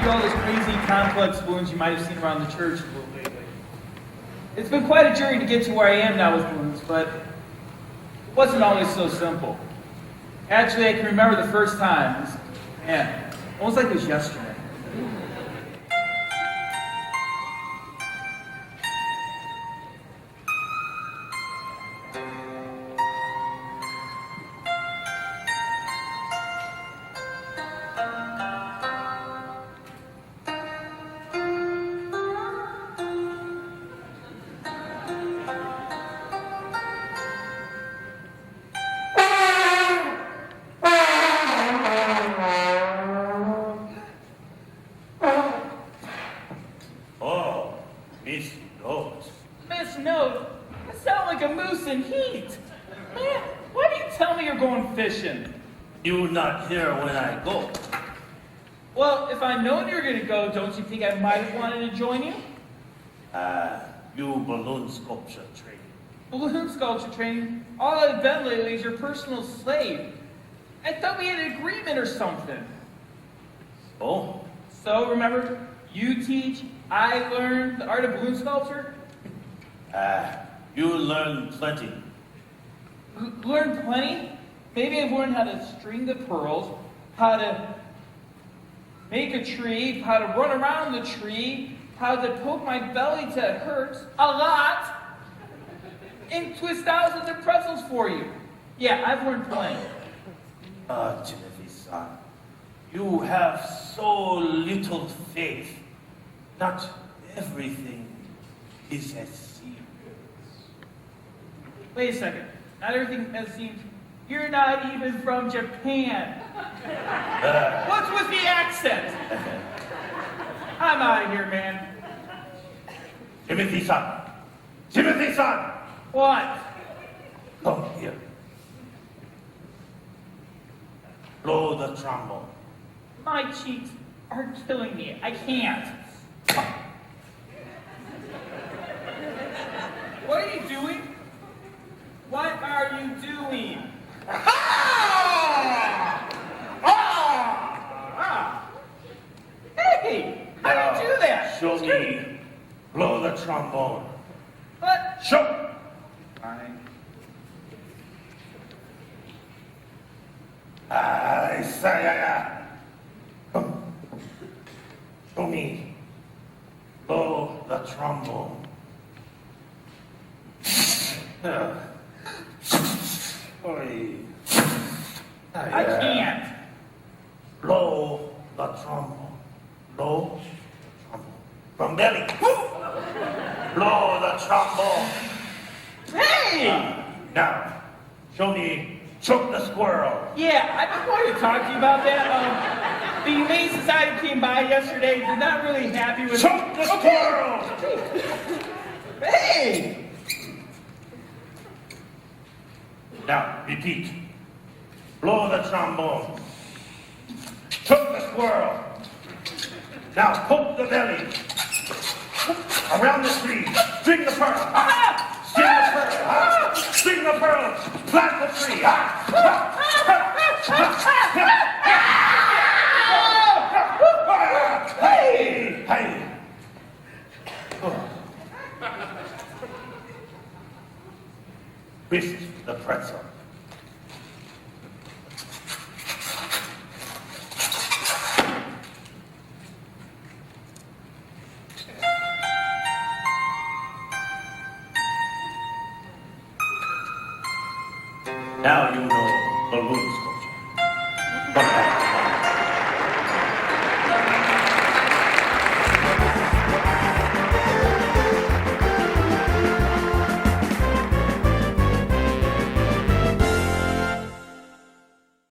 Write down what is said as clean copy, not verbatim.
All those crazy complex balloons you might have seen around the church a little lately. It's been quite a journey to get to where I am now with balloons, but it wasn't always so simple. Actually, I can remember the first time. Man, almost like it was yesterday. Miss Nose, I sound like a moose in heat. Man, why do you tell me you're going fishing? You not here when I go. Well, if I'd known you were going to go, don't you think I might have wanted to join you? You balloon sculpture training. Balloon sculpture training? All I've been lately is your personal slave. I thought we had an agreement or something. Oh? So, remember, you teach, I learn the art of balloon sculpture? You learn plenty. Learn plenty? Maybe I've learned how to string the pearls, how to make a tree, how to run around the tree, how to poke my belly till it hurts a lot, and twist thousands of pretzels for you. Yeah, I've learned plenty. Timothy-san, you have so little faith. Not everything is as serious. Wait a second. Not everything as seems. You're not even from Japan. What's with the accent? I'm out of here, man. Timothy-san! Timothy-san! What? Come here. Blow the trombone. My cheeks are killing me. I can't. What are you doing? What are you doing? Hey! How do you do that? Show me. Blow the trombone. What? Show. Fine. I say, come. Show me. Blow the trombone. Oi. I can't. Blow the trombone. Blow the trombone. From belly. Blow the trombone. Hey! Now, show me choke the squirrel. Yeah, I've been going to talk to you about that. The Humane Society came by yesterday. They're not really happy with... Choke the squirrel! Hey! Now, repeat. Blow the trombone. Choke the squirrel. Now, poke the belly. Around the tree. String the pearl. Ah! String the pearl. Ah! String the pearl. Plant the tree. Ah! Hey! Hey! Oh. Twist the pretzel. Now you know balloon sculpture.